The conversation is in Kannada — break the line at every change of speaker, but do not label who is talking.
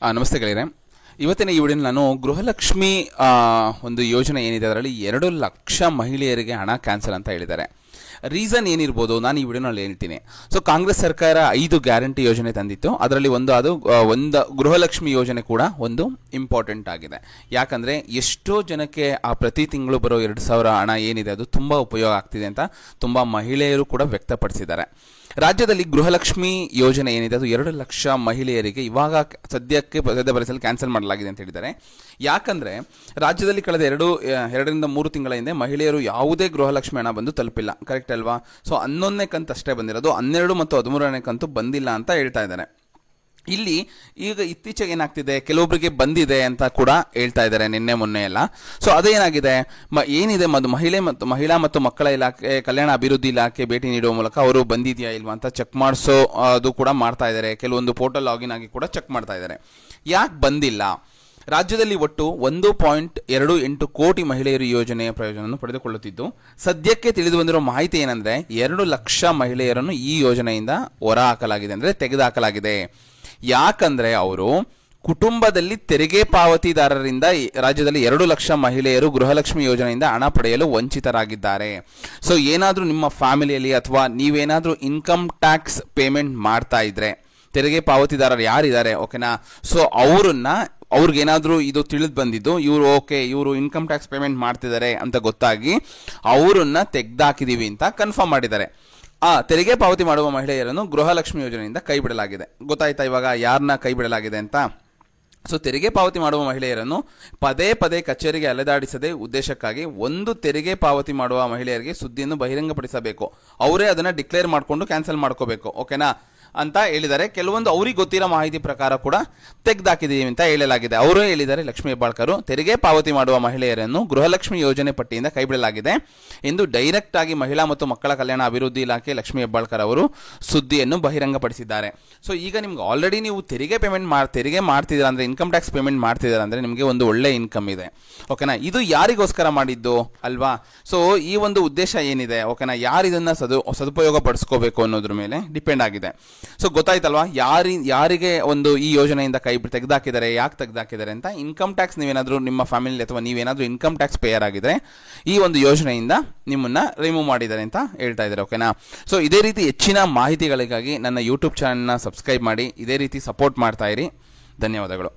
ನಮಸ್ತೆ ಗೆಳೆಯರೆ. ಇವತ್ತಿನ ಈ ವಿಡಿಯೋನಲ್ಲಿ ನಾನು ಗೃಹಲಕ್ಷ್ಮಿ ಒಂದು ಯೋಜನೆ ಏನಿದೆ ಅದರಲ್ಲಿ 2 ಲಕ್ಷ ಮಹಿಳೆಯರಿಗೆ ಹಣ ಕ್ಯಾನ್ಸಲ್ ಅಂತ ಹೇಳಿದ್ದಾರೆ. ರೀಸನ್ ಏನಿರ್ಬೋದು ನಾನು ಈ ವಿಡಿಯೋನಲ್ಲಿ ಹೇಳ್ತೀನಿ. ಸೊ ಕಾಂಗ್ರೆಸ್ ಸರ್ಕಾರ 5 ಗ್ಯಾರಂಟಿ ಯೋಜನೆ ತಂದಿತ್ತು. ಅದರಲ್ಲಿ ಒಂದು ಗೃಹಲಕ್ಷ್ಮಿ ಯೋಜನೆ ಕೂಡ ಒಂದು ಇಂಪಾರ್ಟೆಂಟ್ ಆಗಿದೆ. ಯಾಕಂದರೆ ಎಷ್ಟೋ ಜನಕ್ಕೆ ಆ ಪ್ರತಿ ತಿಂಗಳು ಬರೋ 2,000 ಹಣ ಏನಿದೆ ಅದು ತುಂಬ ಉಪಯೋಗ ಆಗ್ತಿದೆ ಅಂತ ತುಂಬ ಮಹಿಳೆಯರು ಕೂಡ ವ್ಯಕ್ತಪಡಿಸಿದ್ದಾರೆ. ರಾಜ್ಯದಲ್ಲಿ ಗೃಹಲಕ್ಷ್ಮಿ ಯೋಜನೆ ಏನಿದೆ ಅದು 2 ಲಕ್ಷ ಮಹಿಳೆಯರಿಗೆ ಇವಾಗ ಸದ್ಯಕ್ಕೆ ಪರಿಸಲು ಕ್ಯಾನ್ಸಲ್ ಮಾಡಲಾಗಿದೆ ಅಂತ ಹೇಳಿದ್ದಾರೆ. ಯಾಕಂದರೆ ರಾಜ್ಯದಲ್ಲಿ ಕಳೆದ 2ರಿಂದ 3 ತಿಂಗಳ ಹಿಂದೆ ಮಹಿಳೆಯರು ಯಾವುದೇ ಗೃಹಲಕ್ಷ್ಮಿ ಹಣ ಬಂದು ತಲುಪಿಲ್ಲ. ಕರೆಕ್ಟ್ ಅಲ್ವಾ? ಸೊ 11ನೇ ಕಂತು ಅಷ್ಟೇ ಬಂದಿರೋದು, 12 ಮತ್ತು 13ನೇ ಕಂತು ಬಂದಿಲ್ಲ ಅಂತ ಹೇಳ್ತಾ ಇದ್ದಾರೆ. ಇಲ್ಲಿ ಈಗ ಇತ್ತೀಚೆಗೆ ಏನಾಗ್ತಿದೆ, ಕೆಲವೊಬ್ಬರಿಗೆ ಬಂದಿದೆ ಅಂತ ಕೂಡ ಹೇಳ್ತಾ ಇದ್ದಾರೆ ನಿನ್ನೆ ಮೊನ್ನೆ ಎಲ್ಲ. ಸೊ ಅದೇನಾಗಿದೆ, ಏನಿದೆ ಮಹಿಳಾ ಮತ್ತು ಮಕ್ಕಳ ಇಲಾಖೆ, ಕಲ್ಯಾಣ ಅಭಿವೃದ್ಧಿ ಇಲಾಖೆ ಭೇಟಿ ನೀಡುವ ಮೂಲಕ ಅವರು ಬಂದಿದೆಯಾ ಇಲ್ವಾ ಅಂತ ಚೆಕ್ ಮಾಡಿಸೋ ಅದು ಕೂಡ ಮಾಡ್ತಾ ಇದ್ದಾರೆ. ಕೆಲವೊಂದು ಪೋರ್ಟಲ್ ಲಾಗಿನ್ ಆಗಿ ಕೂಡ ಚೆಕ್ ಮಾಡ್ತಾ ಇದ್ದಾರೆ. ಯಾಕೆ ಬಂದಿಲ್ಲ? ರಾಜ್ಯದಲ್ಲಿ ಒಟ್ಟು 1.28 ಕೋಟಿ ಮಹಿಳೆಯರು ಯೋಜನೆಯ ಪ್ರಯೋಜನವನ್ನು ಪಡೆದುಕೊಳ್ಳುತ್ತಿದ್ದು, ಸದ್ಯಕ್ಕೆ ತಿಳಿದು ಬಂದಿರೋ ಮಾಹಿತಿ ಏನಂದ್ರೆ 2 ಲಕ್ಷ ಮಹಿಳೆಯರನ್ನು ಈ ಯೋಜನೆಯಿಂದ ಹೊರ ಹಾಕಲಾಗಿದೆ, ಅಂದ್ರೆ ತೆಗೆದುಹಾಕಲಾಗಿದೆ. ಯಾಕಂದ್ರೆ ಅವರು ಕುಟುಂಬದಲ್ಲಿ ತೆರಿಗೆ ಪಾವತಿದಾರರಿಂದ ರಾಜ್ಯದಲ್ಲಿ 2 ಲಕ್ಷ ಮಹಿಳೆಯರು ಗೃಹಲಕ್ಷ್ಮಿ ಯೋಜನೆಯಿಂದ ಹಣ ಪಡೆಯಲು ವಂಚಿತರಾಗಿದ್ದಾರೆ. ಸೊ ಏನಾದರೂ ನಿಮ್ಮ ಫ್ಯಾಮಿಲಿಯಲ್ಲಿ ಅಥವಾ ನೀವೇನಾದರೂ ಇನ್ಕಮ್ ಟ್ಯಾಕ್ಸ್ ಪೇಮೆಂಟ್ ಮಾಡ್ತಾ ಇದ್ರೆ, ತೆರಿಗೆ ಪಾವತಿದಾರರು ಯಾರಿದ್ದಾರೆ ಓಕೆನಾ, ಸೊ ಅವ್ರಿಗೇನಾದರೂ ಇದು ತಿಳಿದು ಬಂದಿದ್ದು, ಇವರು ಇನ್ಕಮ್ ಟ್ಯಾಕ್ಸ್ ಪೇಮೆಂಟ್ ಮಾಡ್ತಿದ್ದಾರೆ ಅಂತ ಗೊತ್ತಾಗಿ ಅವರನ್ನ ತೆಗೆದಾಕಿದೀವಿ ಅಂತ ಕನ್ಫರ್ಮ್ ಮಾಡಿದ್ದಾರೆ. ತೆರಿಗೆ ಪಾವತಿ ಮಾಡುವ ಮಹಿಳೆಯರನ್ನು ಗೃಹಲಕ್ಷ್ಮಿ ಯೋಜನೆಯಿಂದ ಕೈ ಬಿಡಲಾಗಿದೆ. ಗೊತ್ತಾಯ್ತಾ ಇವಾಗ ಯಾರನ್ನ ಕೈ ಬಿಡಲಾಗಿದೆ ಅಂತ? ಸೊ ತೆರಿಗೆ ಪಾವತಿ ಮಾಡುವ ಮಹಿಳೆಯರನ್ನು ಪದೇ ಪದೇ ಕಚೇರಿಗೆ ಅಲೆದಾಡಿಸದೆ ಉದ್ದೇಶಕ್ಕಾಗಿ ಒಂದು ತೆರಿಗೆ ಪಾವತಿ ಮಾಡುವ ಮಹಿಳೆಯರಿಗೆ ಸುದ್ದಿಯನ್ನು ಬಹಿರಂಗಪಡಿಸಬೇಕು. ಅವರೇ ಅದನ್ನ ಡಿಕ್ಲೇರ್ ಮಾಡಿಕೊಂಡು ಕ್ಯಾನ್ಸಲ್ ಮಾಡ್ಕೋಬೇಕು ಓಕೆನಾ ಅಂತ ಹೇಳಿದ್ದಾರೆ. ಕೆಲವೊಂದು ಅವ್ರಿಗೆ ಗೊತ್ತಿರೋ ಮಾಹಿತಿ ಪ್ರಕಾರ ಕೂಡ ತೆಗೆದಾಕಿದೀವಿ ಅಂತ ಹೇಳಲಾಗಿದೆ. ಅವರೇ ಹೇಳಿದ್ದಾರೆ, ಲಕ್ಷ್ಮೀ ಹೆಬ್ಬಾಳ್ಕರ್, ತೆರಿಗೆ ಪಾವತಿ ಮಾಡುವ ಮಹಿಳೆಯರನ್ನು ಗೃಹಲಕ್ಷ್ಮಿ ಯೋಜನೆ ಪಟ್ಟಿಯಿಂದ ಕೈಬಿಡಲಾಗಿದೆ ಎಂದು ಡೈರೆಕ್ಟ್ ಆಗಿ ಮಹಿಳಾ ಮತ್ತು ಮಕ್ಕಳ ಕಲ್ಯಾಣ ಅಭಿವೃದ್ಧಿ ಇಲಾಖೆ ಲಕ್ಷ್ಮೀ ಹೆಬ್ಬಾಳ್ಕರ್ ಅವರು ಸುದ್ದಿಯನ್ನು ಬಹಿರಂಗಪಡಿಸಿದ್ದಾರೆ. ಸೊ ಈಗ ನಿಮ್ಗೆ ಆಲ್ರೆಡಿ ನೀವು ತೆರಿಗೆ ಮಾಡ್ತಿದ್ದೀರಾ ಅಂದ್ರೆ, ಇನ್ಕಮ್ ಟ್ಯಾಕ್ಸ್ ಪೇಮೆಂಟ್ ಮಾಡ್ತಿದ್ದೀರಾ ಅಂದ್ರೆ ನಿಮಗೆ ಒಂದು ಒಳ್ಳೆ ಇನ್ಕಮ್ ಇದೆ ಓಕೆನಾ. ಇದು ಯಾರಿಗೋಸ್ಕರ ಮಾಡಿದ್ದು ಅಲ್ವಾ? ಸೊ ಈ ಒಂದು ಉದ್ದೇಶ ಏನಿದೆ ಓಕೆನಾ, ಯಾರು ಇದನ್ನ ಸದುಪಯೋಗ ಪಡಿಸ್ಕೋಬೇಕು ಅನ್ನೋದ್ರ ಮೇಲೆ ಡಿಪೆಂಡ್ ಆಗಿದೆ. ಸೊ ಗೊತ್ತಾಯ್ತಲ್ವಾ ಯಾರಿಗೆ ಒಂದು ಈ ಯೋಜನೆಯಿಂದ ತೆಗೆದಾಕಿದ್ದಾರೆ, ಯಾಕೆ ತೆಗೆದಾಕಿದ್ದಾರೆ ಅಂತ. ಇನ್ಕಮ್ ಟ್ಯಾಕ್ಸ್ ನೀವೇನಾದ್ರೂ ನಿಮ್ಮ ಫ್ಯಾಮಿಲಿ ಅಥವಾ ನೀವೇನಾದ್ರೂ ಇನ್ಕಮ್ ಟ್ಯಾಕ್ಸ್ ಪೇಯರ್ ಆಗಿದ್ರೆ ಈ ಒಂದು ಯೋಜನೆಯಿಂದ ನಿಮ್ಮನ್ನ ರಿಮೂವ್ ಮಾಡಿದ್ದಾರೆ ಅಂತ ಹೇಳ್ತಾ ಇದ್ದಾರೆ ಓಕೆನಾ. ಸೊ ಇದೇ ರೀತಿ ಹೆಚ್ಚಿನ ಮಾಹಿತಿಗಳಿಗಾಗಿ ನನ್ನ ಯೂಟ್ಯೂಬ್ ಚಾನಲ್ನ ಸಬ್ಸ್ಕ್ರೈಬ್ ಮಾಡಿ, ಇದೇ ರೀತಿ ಸಪೋರ್ಟ್ ಮಾಡ್ತಾ ಇರಿ. ಧನ್ಯವಾದಗಳು.